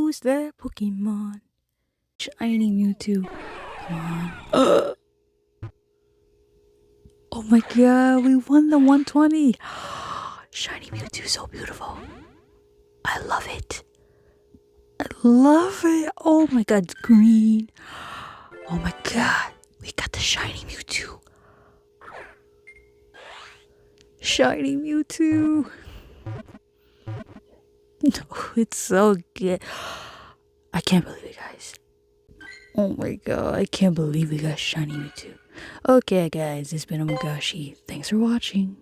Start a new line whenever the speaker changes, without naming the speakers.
Who's that Pokemon? Shiny Mewtwo. Come on. Oh my god, we won the 120. Shiny Mewtwo, so beautiful. I love it. I love it. Oh my god, it's green. Oh my god, we got the shiny Mewtwo. Shiny Mewtwo. Oh, it's so good. I can't believe it, guys. Oh my god, I can't believe we got shiny Mewtwo. Okay, guys, it's been Omogashi. Thanks for watching.